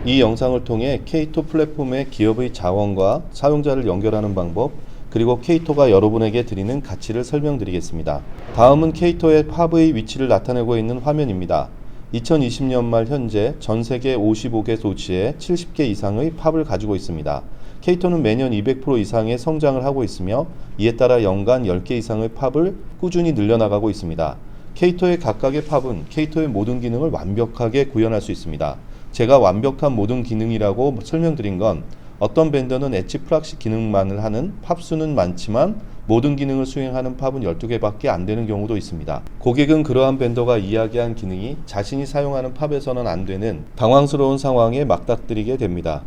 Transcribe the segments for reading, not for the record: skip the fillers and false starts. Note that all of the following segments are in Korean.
이 영상을 통해 K2 플랫폼의 기업의 자원과 사용자를 연결하는 방법, 그리고 K2가 여러분에게 드리는 가치를 설명드리겠습니다. 다음은 K2의 팝의 위치를 나타내고 있는 화면입니다. 2020년 말 현재 전 세계 55개 도시에 70개 이상의 팝을 가지고 있습니다. K2는 매년 200% 이상의 성장을 하고 있으며 이에 따라 연간 10개 이상의 팝을 꾸준히 늘려나가고 있습니다. K2의 각각의 팝은 K2의 모든 기능을 완벽하게 구현할 수 있습니다. 제가 완벽한 모든 기능이라고 설명드린 건 어떤 밴더는 엣지 플락시 기능만을 하는 팝수는 많지만 모든 기능을 수행하는 팝은 12개밖에 안 되는 경우도 있습니다. 고객은 그러한 밴더가 이야기한 기능이 자신이 사용하는 팝에서는 안 되는 당황스러운 상황에 맞닥뜨리게 됩니다.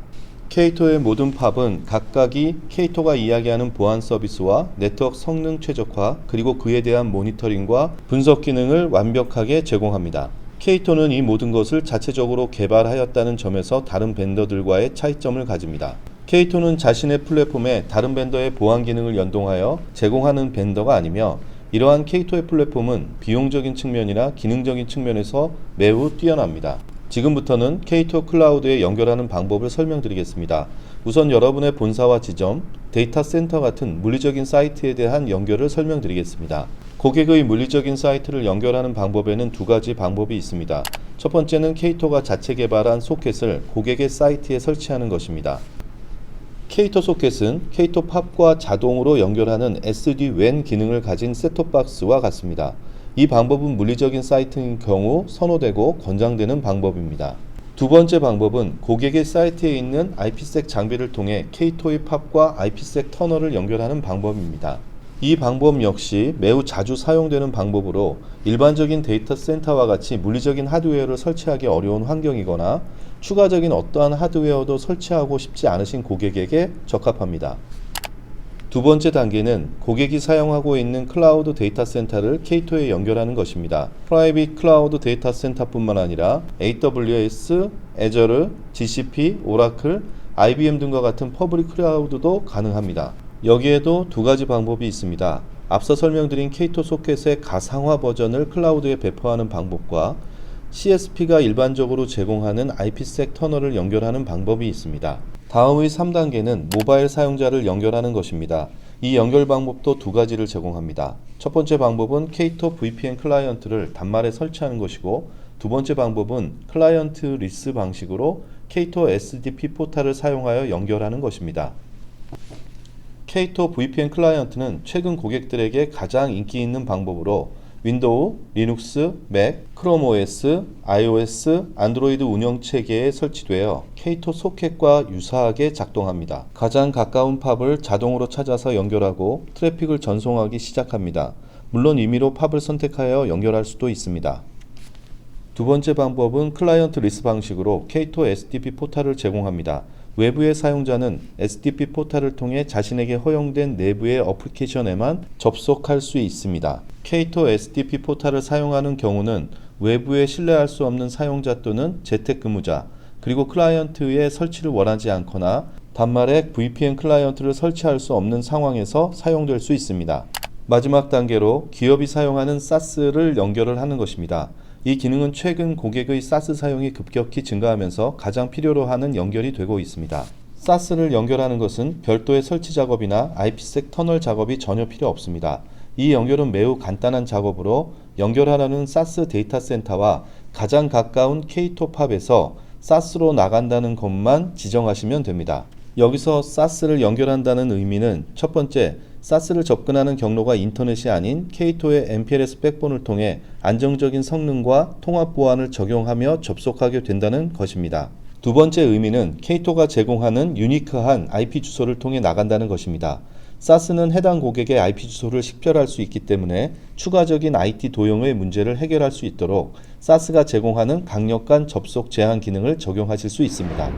K2의 모든 팝은 각각이 K2가 이야기하는 보안 서비스와 네트워크 성능 최적화, 그리고 그에 대한 모니터링과 분석 기능을 완벽하게 제공합니다. K2는 이 모든 것을 자체적으로 개발하였다는 점에서 다른 벤더들과의 차이점을 가집니다. K2는 자신의 플랫폼에 다른 벤더의 보안 기능을 연동하여 제공하는 벤더가 아니며 이러한 K2의 플랫폼은 비용적인 측면이나 기능적인 측면에서 매우 뛰어납니다. 지금부터는 K2 클라우드에 연결하는 방법을 설명드리겠습니다. 우선 여러분의 본사와 지점, 데이터 센터 같은 물리적인 사이트에 대한 연결을 설명드리겠습니다. 고객의 물리적인 사이트를 연결하는 방법에는 두 가지 방법이 있습니다. 첫 번째는 K2가 자체 개발한 소켓을 고객의 사이트에 설치하는 것입니다. K2 소켓은 K2 팝과 자동으로 연결하는 SD-WAN 기능을 가진 셋톱박스와 같습니다. 이 방법은 물리적인 사이트인 경우 선호되고 권장되는 방법입니다. 두 번째 방법은 고객의 사이트에 있는 IPsec 장비를 통해 K2의 팝과 IPsec 터널을 연결하는 방법입니다. 이 방법 역시 매우 자주 사용되는 방법으로 일반적인 데이터 센터와 같이 물리적인 하드웨어를 설치하기 어려운 환경이거나 추가적인 어떠한 하드웨어도 설치하고 싶지 않으신 고객에게 적합합니다. 두 번째 단계는 고객이 사용하고 있는 클라우드 데이터 센터를 K2에 연결하는 것입니다. 프라이빗 클라우드 데이터 센터뿐만 아니라 AWS, Azure, GCP, 오라클, IBM 등과 같은 퍼블릭 클라우드도 가능합니다. 여기에도 두 가지 방법이 있습니다. 앞서 설명드린 K2 소켓의 가상화 버전을 클라우드에 배포하는 방법과 CSP가 일반적으로 제공하는 IPsec 터널을 연결하는 방법이 있습니다. 다음의 3단계는 모바일 사용자를 연결하는 것입니다. 이 연결 방법도 두 가지를 제공합니다. 첫 번째 방법은 K2 VPN 클라이언트를 단말에 설치하는 것이고, 두 번째 방법은 클라이언트 리스 방식으로 K2 SDP 포탈을 사용하여 연결하는 것입니다. K2 VPN 클라이언트는 최근 고객들에게 가장 인기 있는 방법으로 윈도우, 리눅스, 맥, 크롬 OS, iOS, 안드로이드 운영체계에 설치되어 K2 소켓과 유사하게 작동합니다. 가장 가까운 팝을 자동으로 찾아서 연결하고 트래픽을 전송하기 시작합니다. 물론 임의로 팝을 선택하여 연결할 수도 있습니다. 두 번째 방법은 클라이언트 리스 방식으로 K2 SDP 포탈을 제공합니다. 외부의 사용자는 SDP 포탈을 통해 자신에게 허용된 내부의 어플리케이션에만 접속할 수 있습니다. K2 SDP 포탈을 사용하는 경우는 외부에 신뢰할 수 없는 사용자 또는 재택근무자, 그리고 클라이언트의 설치를 원하지 않거나 단말에 VPN 클라이언트를 설치할 수 없는 상황에서 사용될 수 있습니다. 마지막 단계로 기업이 사용하는 SaaS를 연결을 하는 것입니다. 이 기능은 최근 고객의 SaaS 사용이 급격히 증가하면서 가장 필요로 하는 연결이 되고 있습니다. SaaS를 연결하는 것은 별도의 설치 작업이나 IPsec 터널 작업이 전혀 필요 없습니다. 이 연결은 매우 간단한 작업으로 연결하라는 SaaS 데이터 센터와 가장 가까운 K2 팝에서 SaaS로 나간다는 것만 지정하시면 됩니다. 여기서 SaaS를 연결한다는 의미는 첫 번째, SaaS를 접근하는 경로가 인터넷이 아닌 K2의 MPLS 백본을 통해 안정적인 성능과 통합 보안을 적용하며 접속하게 된다는 것입니다. 두 번째 의미는 K2가 제공하는 유니크한 IP 주소를 통해 나간다는 것입니다. SaaS는 해당 고객의 IP 주소를 식별할 수 있기 때문에 추가적인 IT 도용의 문제를 해결할 수 있도록 SaaS가 제공하는 강력한 접속 제한 기능을 적용하실 수 있습니다.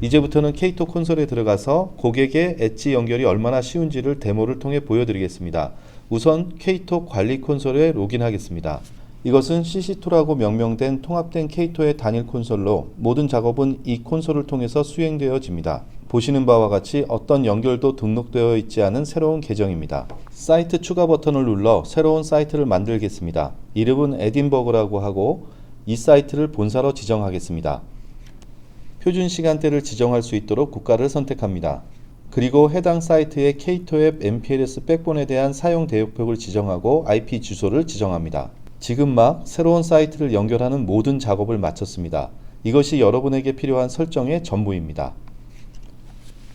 이제부터는 K2 콘솔에 들어가서 고객의 엣지 연결이 얼마나 쉬운지를 데모를 통해 보여드리겠습니다. 우선 K2 관리 콘솔에 로그인하겠습니다. 이것은 CC2라고 명명된 통합된 K2의 단일 콘솔로 모든 작업은 이 콘솔을 통해서 수행되어집니다. 보시는 바와 같이 어떤 연결도 등록되어 있지 않은 새로운 계정입니다. 사이트 추가 버튼을 눌러 새로운 사이트를 만들겠습니다. 이름은 에딘버그라고 하고 이 사이트를 본사로 지정하겠습니다. 표준 시간대를 지정할 수 있도록 국가를 선택합니다. 그리고 해당 사이트의 K2앱 MPLS 백본에 대한 사용 대역폭을 지정하고 IP 주소를 지정합니다. 지금 막 새로운 사이트를 연결하는 모든 작업을 마쳤습니다. 이것이 여러분에게 필요한 설정의 전부입니다.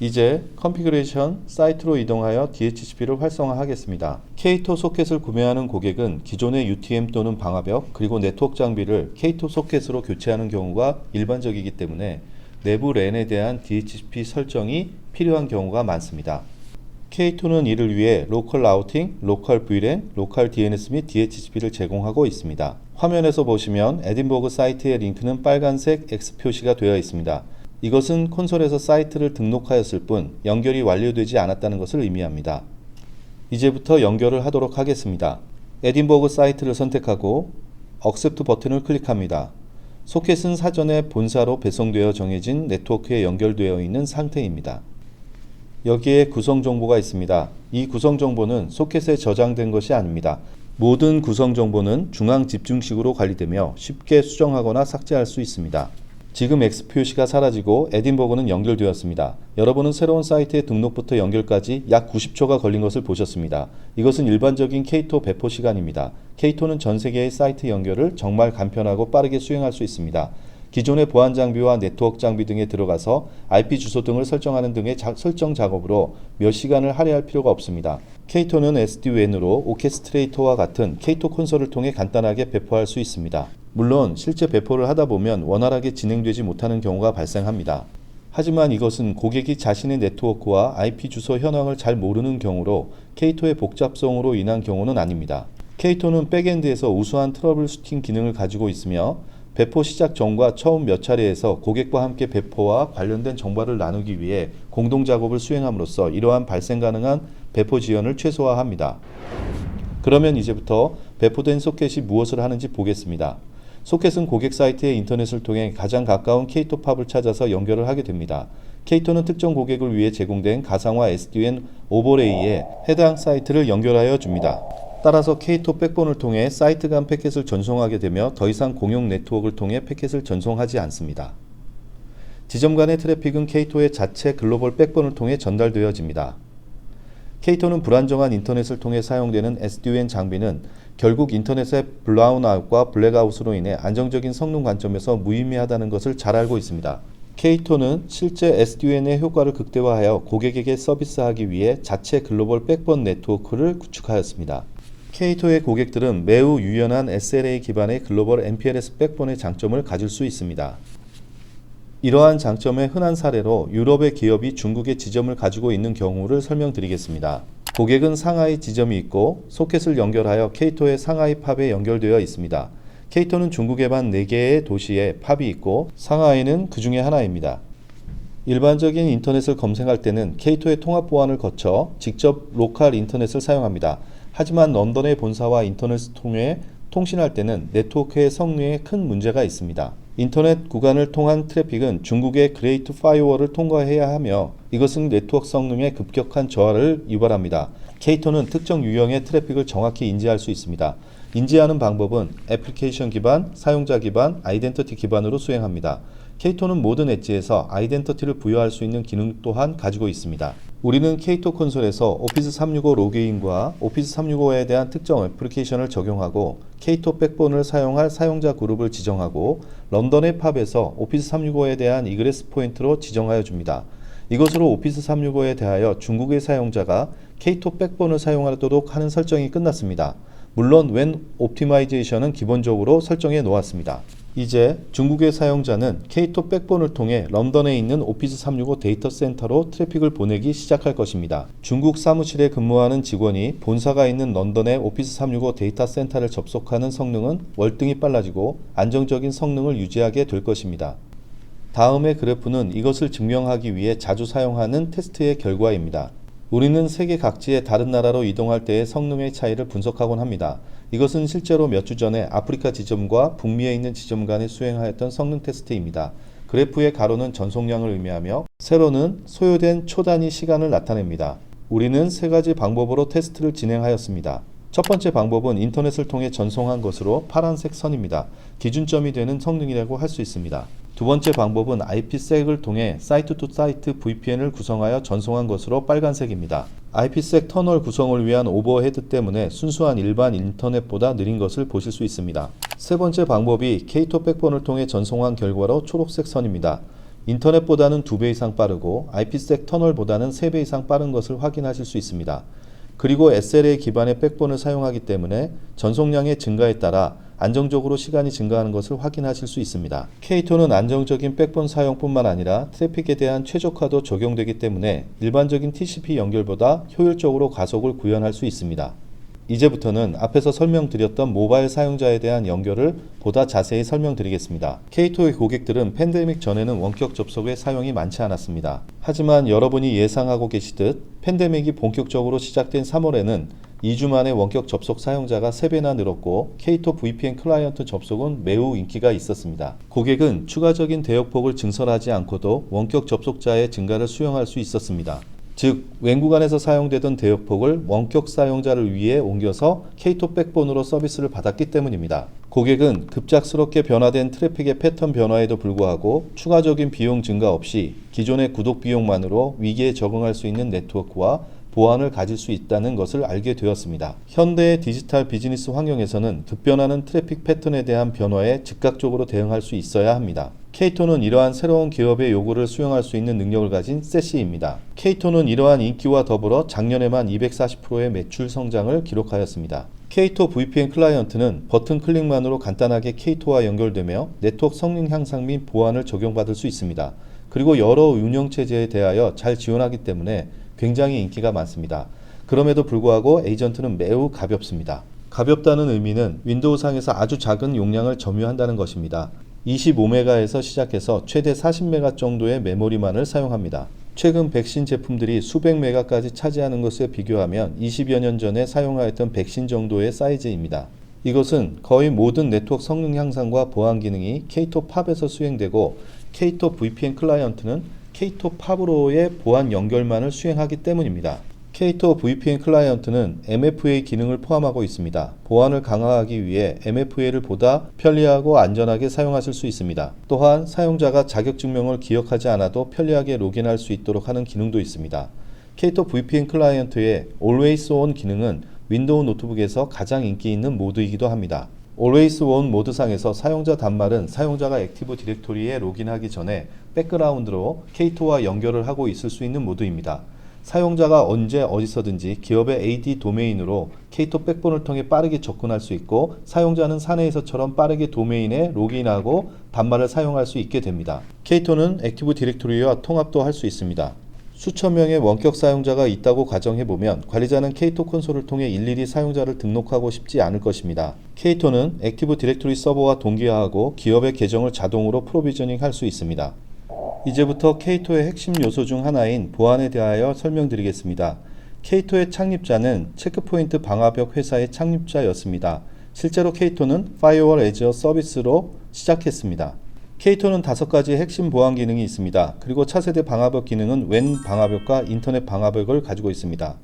이제 컨피그레이션 사이트로 이동하여 DHCP를 활성화하겠습니다. K2 소켓을 구매하는 고객은 기존의 UTM 또는 방화벽 그리고 네트워크 장비를 K2 소켓으로 교체하는 경우가 일반적이기 때문에 내부 랜에 대한 DHCP 설정이 필요한 경우가 많습니다. K2는 이를 위해 로컬 라우팅, 로컬 VLAN, 로컬 DNS 및 DHCP를 제공하고 있습니다. 화면에서 보시면 에딘버그 사이트의 링크는 빨간색 X 표시가 되어 있습니다. 이것은 콘솔에서 사이트를 등록하였을 뿐 연결이 완료되지 않았다는 것을 의미합니다. 이제부터 연결을 하도록 하겠습니다. 에딘버그 사이트를 선택하고 Accept 버튼을 클릭합니다. 소켓은 사전에 본사로 배송되어 정해진 네트워크에 연결되어 있는 상태입니다. 여기에 구성 정보가 있습니다. 이 구성 정보는 소켓에 저장된 것이 아닙니다. 모든 구성 정보는 중앙 집중식으로 관리되며 쉽게 수정하거나 삭제할 수 있습니다. 지금 X 표시가 사라지고 에딘버그는 연결되었습니다. 여러분은 새로운 사이트의 등록부터 연결까지 약 90초가 걸린 것을 보셨습니다. 이것은 일반적인 K2 배포 시간입니다. K2는 전 세계의 사이트 연결을 정말 간편하고 빠르게 수행할 수 있습니다. 기존의 보안 장비와 네트워크 장비 등에 들어가서 IP 주소 등을 설정하는 등의 설정 작업으로 몇 시간을 할애할 필요가 없습니다. K2는 SD-WAN으로 오케스트레이터와 같은 K2 콘솔을 통해 간단하게 배포할 수 있습니다. 물론 실제 배포를 하다 보면 원활하게 진행되지 못하는 경우가 발생합니다. 하지만 이것은 고객이 자신의 네트워크와 IP 주소 현황을 잘 모르는 경우로 K2의 복잡성으로 인한 경우는 아닙니다. K2는 백엔드에서 우수한 트러블 슈팅 기능을 가지고 있으며 배포 시작 전과 처음 몇 차례에서 고객과 함께 배포와 관련된 정보를 나누기 위해 공동 작업을 수행함으로써 이러한 발생 가능한 배포 지연을 최소화합니다. 그러면 이제부터 배포된 소켓이 무엇을 하는지 보겠습니다. 소켓은 고객 사이트의 인터넷을 통해 가장 가까운 K2 팝을 찾아서 연결을 하게 됩니다. K2는 특정 고객을 위해 제공된 가상화 SD-WAN 오버레이에 해당 사이트를 연결하여 줍니다. 따라서 K2 백본을 통해 사이트 간 패킷을 전송하게 되며 더 이상 공용 네트워크를 통해 패킷을 전송하지 않습니다. 지점 간의 트래픽은 K2의 자체 글로벌 백본을 통해 전달되어집니다. K2는 불안정한 인터넷을 통해 사용되는 SD-WAN 장비는 결국 인터넷의 블라운아웃과 블랙아웃으로 인해 안정적인 성능 관점에서 무의미하다는 것을 잘 알고 있습니다. K2는 실제 SD-WAN의 효과를 극대화하여 고객에게 서비스하기 위해 자체 글로벌 백본 네트워크를 구축하였습니다. K2의 고객들은 매우 유연한 SLA 기반의 글로벌 MPLS 백본의 장점을 가질 수 있습니다. 이러한 장점의 흔한 사례로 유럽의 기업이 중국의 지점을 가지고 있는 경우를 설명드리겠습니다. 고객은 상하이 지점이 있고 소켓을 연결하여 K2의 상하이 팝에 연결되어 있습니다. K2는 중국에 반 4개의 도시에 팝이 있고 상하이는 그 중에 하나입니다. 일반적인 인터넷을 검색할 때는 K2의 통합 보안을 거쳐 직접 로컬 인터넷을 사용합니다. 하지만 런던의 본사와 인터넷을 통해 통신할 때는 네트워크의 성능에 큰 문제가 있습니다. 인터넷 구간을 통한 트래픽은 중국의 그레이트 파이어월을 통과해야 하며 이것은 네트워크 성능에 급격한 저하를 유발합니다. K2는 특정 유형의 트래픽을 정확히 인지할 수 있습니다. 인지하는 방법은 애플리케이션 기반, 사용자 기반, 아이덴티티 기반으로 수행합니다. K2는 모든 엣지에서 아이덴티티를 부여할 수 있는 기능 또한 가지고 있습니다. 우리는 K2 콘솔에서 오피스 365 로그인과 오피스 365에 대한 특정 애플리케이션을 적용하고 K2 백본을 사용할 사용자 그룹을 지정하고 런던의 팝에서 오피스 365에 대한 이그레스 포인트로 지정하여 줍니다. 이것으로 오피스 365에 대하여 중국의 사용자가 K2 백본을 사용하도록 하는 설정이 끝났습니다. 물론 WAN 옵티마이제이션은 기본적으로 설정해 놓았습니다. 이제 중국의 사용자는 K2 백본을 통해 런던에 있는 오피스 365 데이터 센터로 트래픽을 보내기 시작할 것입니다. 중국 사무실에 근무하는 직원이 본사가 있는 런던의 오피스 365 데이터 센터를 접속하는 성능은 월등히 빨라지고 안정적인 성능을 유지하게 될 것입니다. 다음의 그래프는 이것을 증명하기 위해 자주 사용하는 테스트의 결과입니다. 우리는 세계 각지의 다른 나라로 이동할 때의 성능의 차이를 분석하곤 합니다. 이것은 실제로 몇 주 전에 아프리카 지점과 북미에 있는 지점 간에 수행하였던 성능 테스트입니다. 그래프의 가로는 전송량을 의미하며 세로는 소요된 초단위 시간을 나타냅니다. 우리는 세 가지 방법으로 테스트를 진행하였습니다. 첫 번째 방법은 인터넷을 통해 전송한 것으로 파란색 선입니다. 기준점이 되는 성능이라고 할 수 있습니다. 두 번째 방법은 IPsec을 통해 사이트 투 사이트 VPN을 구성하여 전송한 것으로 빨간색입니다. IPsec 터널 구성을 위한 오버헤드 때문에 순수한 일반 인터넷보다 느린 것을 보실 수 있습니다. 세 번째 방법이 K2 백본을 통해 전송한 결과로 초록색 선입니다. 인터넷보다는 2배 이상 빠르고 IPsec 터널보다는 3배 이상 빠른 것을 확인하실 수 있습니다. 그리고 SLA 기반의 백본을 사용하기 때문에 전송량의 증가에 따라 안정적으로 시간이 증가하는 것을 확인하실 수 있습니다. K2는 안정적인 백본 사용뿐만 아니라 트래픽에 대한 최적화도 적용되기 때문에 일반적인 TCP 연결보다 효율적으로 가속을 구현할 수 있습니다. 이제부터는 앞에서 설명드렸던 모바일 사용자에 대한 연결을 보다 자세히 설명드리겠습니다. K2의 고객들은 팬데믹 전에는 원격 접속의 사용이 많지 않았습니다. 하지만 여러분이 예상하고 계시듯 팬데믹이 본격적으로 시작된 3월에는 2주 만에 원격 접속 사용자가 3배나 늘었고 K2 VPN 클라이언트 접속은 매우 인기가 있었습니다. 고객은 추가적인 대역폭을 증설하지 않고도 원격 접속자의 증가를 수용할 수 있었습니다. 즉, 웬 구간에서 사용되던 대역폭을 원격 사용자를 위해 옮겨서 K2 백본으로 서비스를 받았기 때문입니다. 고객은 급작스럽게 변화된 트래픽의 패턴 변화에도 불구하고 추가적인 비용 증가 없이 기존의 구독 비용만으로 위기에 적응할 수 있는 네트워크와 보안을 가질 수 있다는 것을 알게 되었습니다. 현대의 디지털 비즈니스 환경에서는 급변하는 트래픽 패턴에 대한 변화에 즉각적으로 대응할 수 있어야 합니다. K2는 이러한 새로운 기업의 요구를 수용할 수 있는 능력을 가진 셋시입니다. K2는 이러한 인기와 더불어 작년에만 240%의 매출 성장을 기록하였습니다. K2 VPN 클라이언트는 버튼 클릭만으로 간단하게 K2와 연결되며 네트워크 성능 향상 및 보안을 적용받을 수 있습니다. 그리고 여러 운영체제에 대하여 잘 지원하기 때문에 굉장히 인기가 많습니다. 그럼에도 불구하고 에이전트는 매우 가볍습니다. 가볍다는 의미는 윈도우상에서 아주 작은 용량을 점유한다는 것입니다. 25메가에서 시작해서 최대 40메가 정도의 메모리만을 사용합니다. 최근 백신 제품들이 수백 메가까지 차지하는 것에 비교하면 20여 년 전에 사용하였던 백신 정도의 사이즈입니다. 이것은 거의 모든 네트워크 성능 향상과 보안 기능이 K2 팝에서 수행되고 K2 VPN 클라이언트는 K2 팝으로의 보안 연결만을 수행하기 때문입니다. K2 VPN 클라이언트는 MFA 기능을 포함하고 있습니다. 보안을 강화하기 위해 MFA를 보다 편리하고 안전하게 사용하실 수 있습니다. 또한 사용자가 자격증명을 기억하지 않아도 편리하게 로그인할 수 있도록 하는 기능도 있습니다. K2 VPN 클라이언트의 Always On 기능은 윈도우 노트북에서 가장 인기 있는 모드이기도 합니다. Always On 모드상에서 사용자 단말은 사용자가 액티브 디렉토리에 로그인하기 전에 백그라운드로 K2와 연결을 하고 있을 수 있는 모드입니다. 사용자가 언제 어디서든지 기업의 AD 도메인으로 K2 백본을 통해 빠르게 접근할 수 있고 사용자는 사내에서처럼 빠르게 도메인에 로그인하고 단말을 사용할 수 있게 됩니다. K2는 액티브 디렉토리와 통합도 할 수 있습니다. 수천 명의 원격 사용자가 있다고 가정해보면 관리자는 K2 콘솔을 통해 일일이 사용자를 등록하고 싶지 않을 것입니다. K2는 액티브 디렉토리 서버와 동기화하고 기업의 계정을 자동으로 프로비저닝 할 수 있습니다. 이제부터 K2의 핵심 요소 중 하나인 보안에 대하여 설명드리겠습니다. K2의 창립자는 체크포인트 방화벽 회사의 창립자였습니다. 실제로 K2는 Firewall as a Service로 시작했습니다. K2는 5가지의 핵심 보안 기능이 있습니다. 그리고 차세대 방화벽 기능은 웬 방화벽과 인터넷 방화벽을 가지고 있습니다.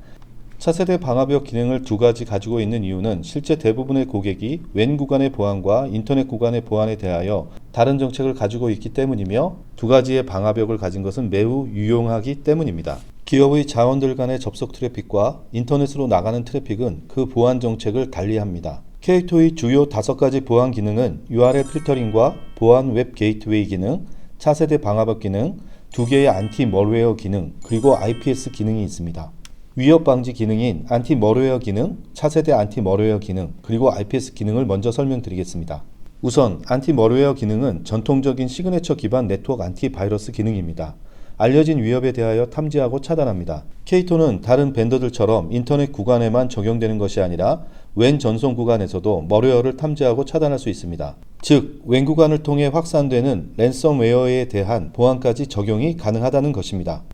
차세대 방화벽 기능을 2가지 가지고 있는 이유는 실제 대부분의 고객이 웬 구간의 보안과 인터넷 구간의 보안에 대하여 다른 정책을 가지고 있기 때문이며 2가지의 방화벽을 가진 것은 매우 유용하기 때문입니다. 기업의 자원들 간의 접속 트래픽과 인터넷으로 나가는 트래픽은 그 보안 정책을 달리합니다. K2의 주요 5가지 보안 기능은 URL 필터링과 보안 웹 게이트웨이 기능, 차세대 방화벽 기능, 2개의 안티 멀웨어 기능, 그리고 IPS 기능이 있습니다. 위협 방지 기능인 안티 멀웨어 기능, 차세대 안티 멀웨어 기능, 그리고 IPS 기능을 먼저 설명드리겠습니다. 우선 안티 멀웨어 기능은 전통적인 시그네처 기반 네트워크 안티바이러스 기능입니다. 알려진 위협에 대하여 탐지하고 차단합니다. K2는 다른 벤더들처럼 인터넷 구간에만 적용되는 것이 아니라 웬 전송 구간에서도 멀웨어를 탐지하고 차단할 수 있습니다. 즉, 웬 구간을 통해 확산되는 랜섬웨어에 대한 보안까지 적용이 가능하다는 것입니다.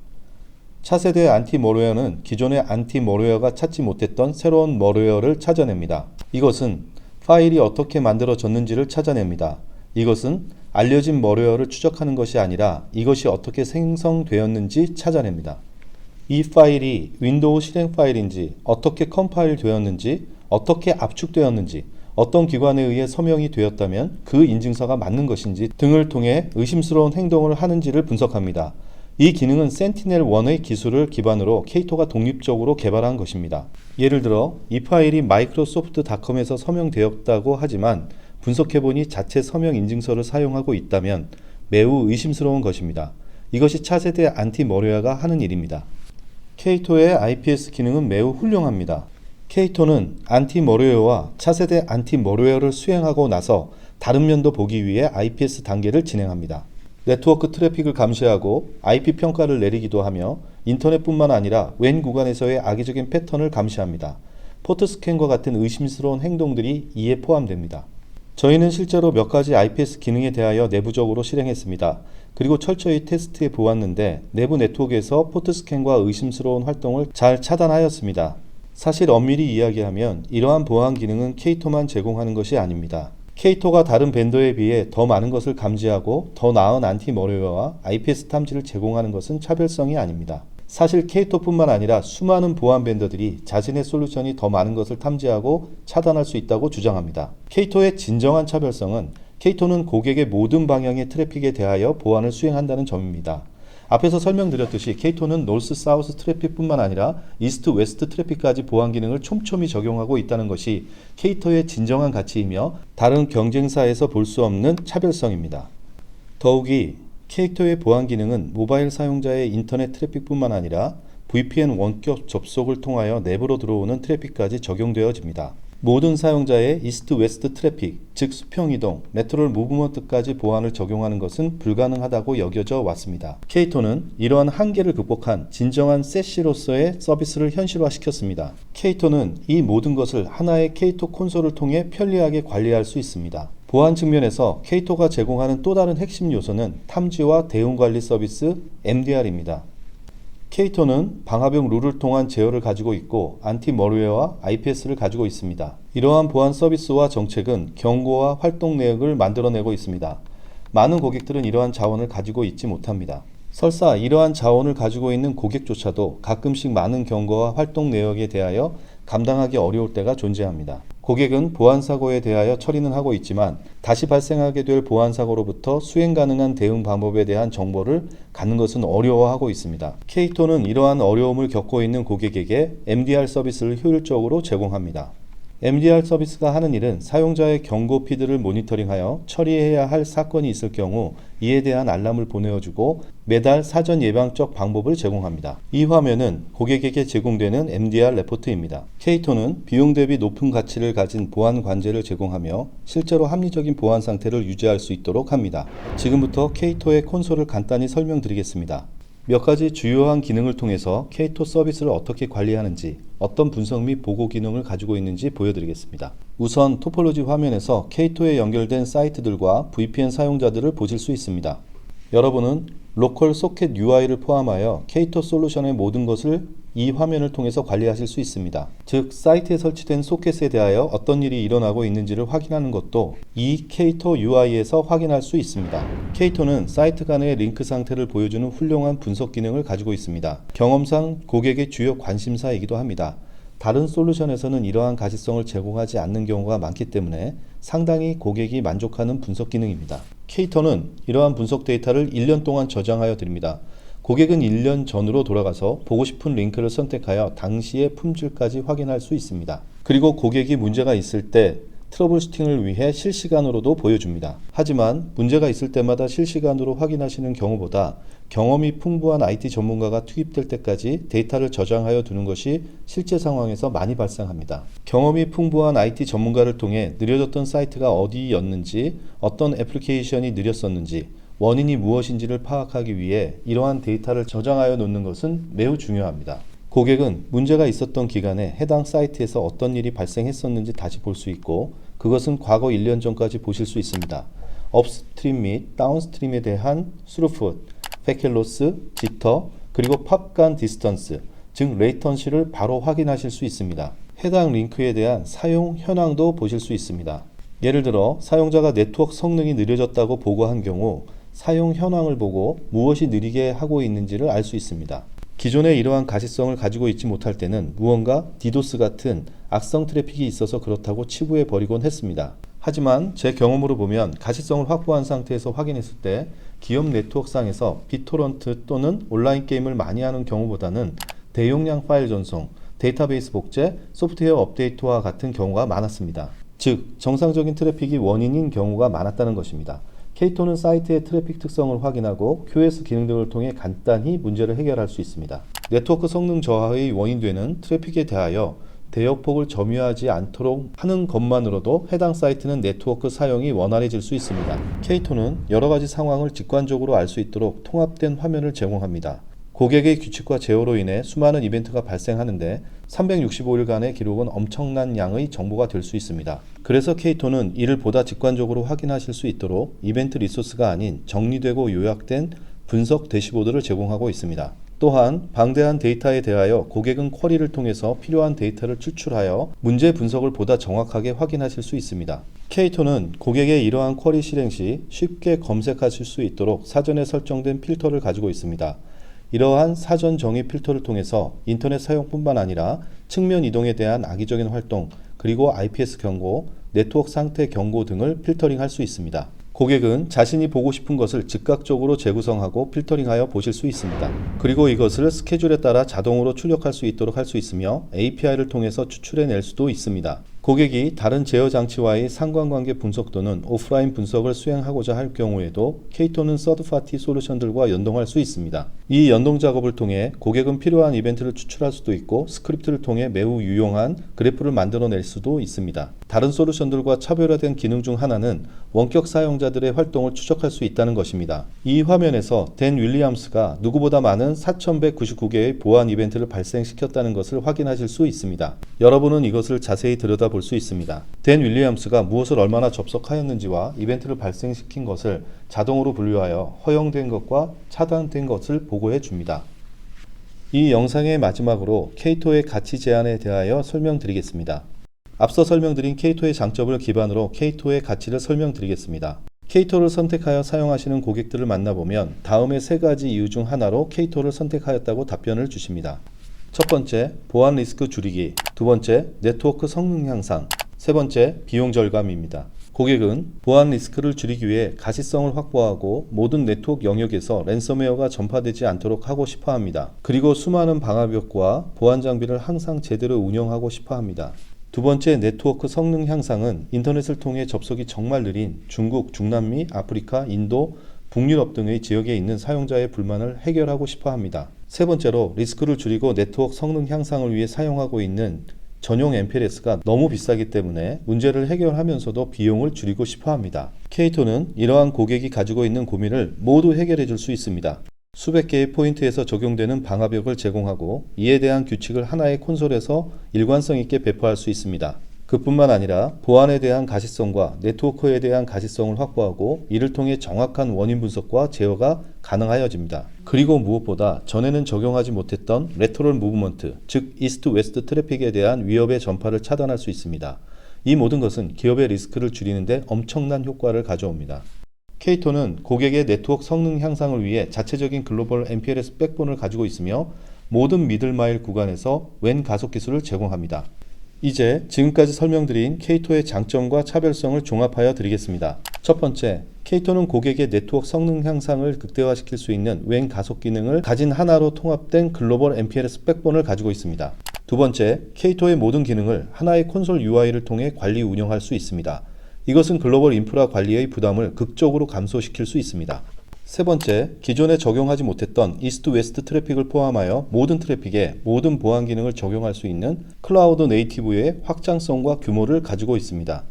차세대 안티 멀웨어는 기존의 안티 멀웨어가 찾지 못했던 새로운 멀웨어를 찾아냅니다. 이것은 파일이 어떻게 만들어졌는지를 찾아냅니다. 이것은 알려진 멀웨어를 추적하는 것이 아니라 이것이 어떻게 생성되었는지 찾아냅니다. 이 파일이 윈도우 실행 파일인지, 어떻게 컴파일 되었는지, 어떻게 압축되었는지, 어떤 기관에 의해 서명이 되었다면 그 인증서가 맞는 것인지 등을 통해 의심스러운 행동을 하는지를 분석합니다. 이 기능은 센티넬-1의 기술을 기반으로 케이토가 독립적으로 개발한 것입니다. 예를 들어 이 파일이 마이크로소프트.com에서 서명되었다고 하지만 분석해보니 자체 서명 인증서를 사용하고 있다면 매우 의심스러운 것입니다. 이것이 차세대 안티머리웨어가 하는 일입니다. 케이토의 IPS 기능은 매우 훌륭합니다. 케이토는 안티머리웨어와 차세대 안티머리웨어를 수행하고 나서 다른 면도 보기 위해 IPS 단계를 진행합니다. 네트워크 트래픽을 감시하고 IP 평가를 내리기도 하며 인터넷뿐만 아니라 웬 구간에서의 악의적인 패턴을 감시합니다. 포트 스캔과 같은 의심스러운 행동들이 이에 포함됩니다. 저희는 실제로 몇 가지 IPS 기능에 대하여 내부적으로 실행했습니다. 그리고 철저히 테스트해 보았는데 내부 네트워크에서 포트 스캔과 의심스러운 활동을 잘 차단하였습니다. 사실 엄밀히 이야기하면 이러한 보안 기능은 케이토만 제공하는 것이 아닙니다. 케이토가 다른 벤더에 비해 더 많은 것을 감지하고 더 나은 안티머리웨어와 IPS 탐지를 제공하는 것은 차별성이 아닙니다. 사실 케이토뿐만 아니라 수많은 보안 벤더들이 자신의 솔루션이 더 많은 것을 탐지하고 차단할 수 있다고 주장합니다. 케이토의 진정한 차별성은 케이토는 고객의 모든 방향의 트래픽에 대하여 보안을 수행한다는 점입니다. 앞에서 설명드렸듯이 케이토는 노스 사우스 트래픽뿐만 아니라 이스트 웨스트 트래픽까지 보안 기능을 촘촘히 적용하고 있다는 것이 케이토의 진정한 가치이며 다른 경쟁사에서 볼 수 없는 차별성입니다. 더욱이 케이토의 보안 기능은 모바일 사용자의 인터넷 트래픽뿐만 아니라 VPN 원격 접속을 통하여 내부로 들어오는 트래픽까지 적용되어집니다. 모든 사용자의 이스트 웨스트 트래픽, 즉 수평 이동, 레터럴 무브먼트까지 보안을 적용하는 것은 불가능하다고 여겨져 왔습니다. 케이토는 이러한 한계를 극복한 진정한 세시로서의 서비스를 현실화시켰습니다. 케이토는 이 모든 것을 하나의 케이토 콘솔을 통해 편리하게 관리할 수 있습니다. 보안 측면에서 케이토가 제공하는 또 다른 핵심 요소는 탐지와 대응 관리 서비스 MDR입니다. 케이토는 방화벽 룰을 통한 제어를 가지고 있고 안티머리웨어와 IPS를 가지고 있습니다. 이러한 보안 서비스와 정책은 경고와 활동 내역을 만들어내고 있습니다. 많은 고객들은 이러한 자원을 가지고 있지 못합니다. 설사 이러한 자원을 가지고 있는 고객조차도 가끔씩 많은 경고와 활동 내역에 대하여 감당하기 어려울 때가 존재합니다. 고객은 보안사고에 대하여 처리는 하고 있지만 다시 발생하게 될 보안사고로부터 수행 가능한 대응 방법에 대한 정보를 갖는 것은 어려워하고 있습니다. 케이토는 이러한 어려움을 겪고 있는 고객에게 MDR 서비스를 효율적으로 제공합니다. MDR 서비스가 하는 일은 사용자의 경고 피드를 모니터링하여 처리해야 할 사건이 있을 경우 이에 대한 알람을 보내어주고 매달 사전 예방적 방법을 제공합니다. 이 화면은 고객에게 제공되는 MDR 레포트입니다. 케이토는 비용 대비 높은 가치를 가진 보안 관제를 제공하며 실제로 합리적인 보안 상태를 유지할 수 있도록 합니다. 지금부터 케이토의 콘솔을 간단히 설명드리겠습니다. 몇 가지 주요한 기능을 통해서 케이토 서비스를 어떻게 관리하는지, 어떤 분석 및 보고 기능을 가지고 있는지 보여드리겠습니다. 우선 토폴로지 화면에서 케이토에 연결된 사이트들과 VPN 사용자들을 보실 수 있습니다. 여러분은 로컬 소켓 UI를 포함하여 케이토 솔루션의 모든 것을 이 화면을 통해서 관리하실 수 있습니다. 즉, 사이트에 설치된 소켓에 대하여 어떤 일이 일어나고 있는지를 확인하는 것도 이 케이토 UI에서 확인할 수 있습니다. 케이토는 사이트 간의 링크 상태를 보여주는 훌륭한 분석 기능을 가지고 있습니다. 경험상 고객의 주요 관심사이기도 합니다. 다른 솔루션에서는 이러한 가시성을 제공하지 않는 경우가 많기 때문에 상당히 고객이 만족하는 분석 기능입니다. 케이토는 이러한 분석 데이터를 1년 동안 저장하여 드립니다. 고객은 1년 전으로 돌아가서 보고 싶은 링크를 선택하여 당시의 품질까지 확인할 수 있습니다. 그리고 고객이 문제가 있을 때 트러블 슈팅을 위해 실시간으로도 보여줍니다. 하지만 문제가 있을 때마다 실시간으로 확인하시는 경우보다 경험이 풍부한 IT 전문가가 투입될 때까지 데이터를 저장하여 두는 것이 실제 상황에서 많이 발생합니다. 경험이 풍부한 IT 전문가를 통해 느려졌던 사이트가 어디였는지, 어떤 애플리케이션이 느렸었는지, 원인이 무엇인지를 파악하기 위해 이러한 데이터를 저장하여 놓는 것은 매우 중요합니다. 고객은 문제가 있었던 기간에 해당 사이트에서 어떤 일이 발생했었는지 다시 볼 수 있고 그것은 과거 1년 전까지 보실 수 있습니다. 업스트림 및 다운스트림에 대한 스루풋, 패킷 로스, 지터, 그리고 팝 간 디스턴스, 즉 레이턴시를 바로 확인하실 수 있습니다. 해당 링크에 대한 사용 현황도 보실 수 있습니다. 예를 들어 사용자가 네트워크 성능이 느려졌다고 보고한 경우 사용 현황을 보고 무엇이 느리게 하고 있는지를 알 수 있습니다. 기존에 이러한 가시성을 가지고 있지 못할 때는 무언가 디도스 같은 악성 트래픽이 있어서 그렇다고 치부해 버리곤 했습니다. 하지만 제 경험으로 보면 가시성을 확보한 상태에서 확인했을 때 기업 네트워크상에서 비토런트 또는 온라인 게임을 많이 하는 경우보다는 대용량 파일 전송, 데이터베이스 복제, 소프트웨어 업데이트와 같은 경우가 많았습니다. 즉, 정상적인 트래픽이 원인인 경우가 많았다는 것입니다. K2는 사이트의 트래픽 특성을 확인하고 QoS 기능 등을 통해 간단히 문제를 해결할 수 있습니다. 네트워크 성능 저하의 원인되는 트래픽에 대하여 대역폭을 점유하지 않도록 하는 것만으로도 해당 사이트는 네트워크 사용이 원활해질 수 있습니다. K2는 여러가지 상황을 직관적으로 알 수 있도록 통합된 화면을 제공합니다. 고객의 규칙과 제어로 인해 수많은 이벤트가 발생하는데 365일간의 기록은 엄청난 양의 정보가 될 수 있습니다. 그래서 K2는 이를 보다 직관적으로 확인하실 수 있도록 이벤트 리소스가 아닌 정리되고 요약된 분석 대시보드를 제공하고 있습니다. 또한 방대한 데이터에 대하여 고객은 쿼리를 통해서 필요한 데이터를 추출하여 문제 분석을 보다 정확하게 확인하실 수 있습니다. K2는 고객의 이러한 쿼리 실행 시 쉽게 검색하실 수 있도록 사전에 설정된 필터를 가지고 있습니다. 이러한 사전 정의 필터를 통해서 인터넷 사용뿐만 아니라 측면 이동에 대한 악의적인 활동, 그리고 IPS 경고, 네트워크 상태 경고 등을 필터링할 수 있습니다. 고객은 자신이 보고 싶은 것을 즉각적으로 재구성하고 필터링하여 보실 수 있습니다. 그리고 이것을 스케줄에 따라 자동으로 출력할 수 있도록 할 수 있으며 API를 통해서 추출해낼 수도 있습니다. 고객이 다른 제어 장치와의 상관관계 분석 또는 오프라인 분석을 수행하고자 할 경우에도 K2는 서드파티 솔루션들과 연동할 수 있습니다. 이 연동 작업을 통해 고객은 필요한 이벤트를 추출할 수도 있고 스크립트를 통해 매우 유용한 그래프를 만들어낼 수도 있습니다. 다른 솔루션들과 차별화된 기능 중 하나는 원격 사용자들의 활동을 추적할 수 있다는 것입니다. 이 화면에서 댄 윌리엄스가 누구보다 많은 4199개의 보안 이벤트를 발생시켰다는 것을 확인하실 수 있습니다. 여러분은 이것을 자세히 들여다볼 수 있습니다. 댄 윌리엄스가 무엇을 얼마나 접속하였는지와 이벤트를 발생시킨 것을 자동으로 분류하여 허용된 것과 차단된 것을 보고해 줍니다. 이 영상의 마지막으로 K2의 가치 제한에 대하여 설명드리겠습니다. 앞서 설명드린 K2의 장점을 기반으로 K2의 가치를 설명드리겠습니다. K2를 선택하여 사용하시는 고객들을 만나보면 다음의 세 가지 이유 중 하나로 K2를 선택하였다고 답변을 주십니다. 첫 번째, 보안 리스크 줄이기. 두 번째, 네트워크 성능 향상. 세 번째, 비용 절감입니다. 고객은 보안 리스크를 줄이기 위해 가시성을 확보하고 모든 네트워크 영역에서 랜섬웨어가 전파되지 않도록 하고 싶어 합니다. 그리고 수많은 방화벽과 보안 장비를 항상 제대로 운영하고 싶어 합니다. 두 번째, 네트워크 성능 향상은 인터넷을 통해 접속이 정말 느린 중국, 중남미, 아프리카, 인도, 북유럽 등의 지역에 있는 사용자의 불만을 해결하고 싶어 합니다. 세 번째로, 리스크를 줄이고 네트워크 성능 향상을 위해 사용하고 있는 전용 MPLS가 너무 비싸기 때문에 문제를 해결하면서도 비용을 줄이고 싶어 합니다. K2는 이러한 고객이 가지고 있는 고민을 모두 해결해 줄 수 있습니다. 수백 개의 포인트에서 적용되는 방화벽을 제공하고 이에 대한 규칙을 하나의 콘솔에서 일관성 있게 배포할 수 있습니다. 그뿐만 아니라 보안에 대한 가시성과 네트워크에 대한 가시성을 확보하고 이를 통해 정확한 원인 분석과 제어가 가능하여집니다. 그리고 무엇보다 전에는 적용하지 못했던 레터럴 무브먼트, 즉 이스트 웨스트 트래픽에 대한 위협의 전파를 차단할 수 있습니다. 이 모든 것은 기업의 리스크를 줄이는 데 엄청난 효과를 가져옵니다. K2는 고객의 네트워크 성능 향상을 위해 자체적인 글로벌 MPLS 백본을 가지고 있으며 모든 미들마일 구간에서 웬 가속 기술을 제공합니다. 이제 지금까지 설명드린 K2의 장점과 차별성을 종합하여 드리겠습니다. 첫 번째, K2는 고객의 네트워크 성능 향상을 극대화시킬 수 있는 웬 가속 기능을 가진 하나로 통합된 글로벌 MPLS 백본을 가지고 있습니다. 두 번째, K2의 모든 기능을 하나의 콘솔 UI를 통해 관리 운영할 수 있습니다. 이것은 글로벌 인프라 관리의 부담을 극적으로 감소시킬 수 있습니다. 세 번째, 기존에 적용하지 못했던 이스트 웨스트 트래픽을 포함하여 모든 트래픽에 모든 보안 기능을 적용할 수 있는 클라우드 네이티브의 확장성과 규모를 가지고 있습니다.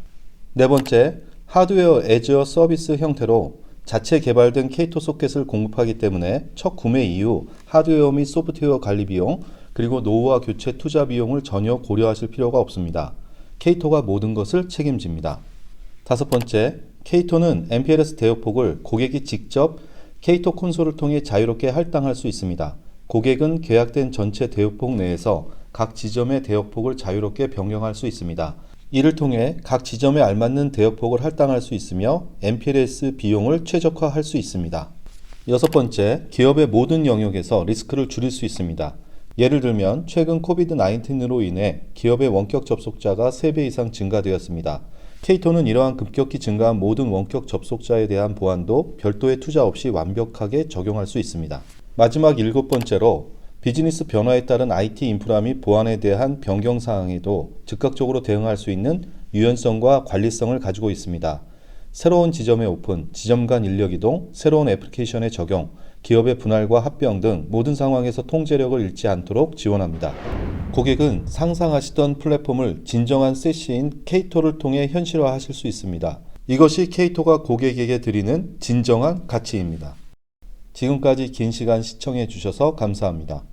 네 번째, 하드웨어 애저 서비스 형태로 자체 개발된 K2 소켓을 공급하기 때문에 첫 구매 이후 하드웨어 및 소프트웨어 관리 비용, 그리고 노후화 교체 투자 비용을 전혀 고려하실 필요가 없습니다. K2가 모든 것을 책임집니다. 다섯 번째, K2는 MPLS 대역폭을 고객이 직접 K2 콘솔을 통해 자유롭게 할당할 수 있습니다. 고객은 계약된 전체 대역폭 내에서 각 지점의 대역폭을 자유롭게 변경할 수 있습니다. 이를 통해 각 지점에 알맞는 대역폭을 할당할 수 있으며 MPLS 비용을 최적화할 수 있습니다. 여섯 번째, 기업의 모든 영역에서 리스크를 줄일 수 있습니다. 예를 들면 최근 코비드-19으로 인해 기업의 원격 접속자가 3배 이상 증가되었습니다. 케이토는 이러한 급격히 증가한 모든 원격 접속자에 대한 보안도 별도의 투자 없이 완벽하게 적용할 수 있습니다. 마지막 7번째로 비즈니스 변화에 따른 IT 인프라 및 보안에 대한 변경 사항에도 즉각적으로 대응할 수 있는 유연성과 관리성을 가지고 있습니다. 새로운 지점의 오픈, 지점 간 인력 이동, 새로운 애플리케이션의 적용, 기업의 분할과 합병 등 모든 상황에서 통제력을 잃지 않도록 지원합니다. 고객은 상상하시던 플랫폼을 진정한 세시인 케이토를 통해 현실화하실 수 있습니다. 이것이 케이토가 고객에게 드리는 진정한 가치입니다. 지금까지 긴 시간 시청해 주셔서 감사합니다.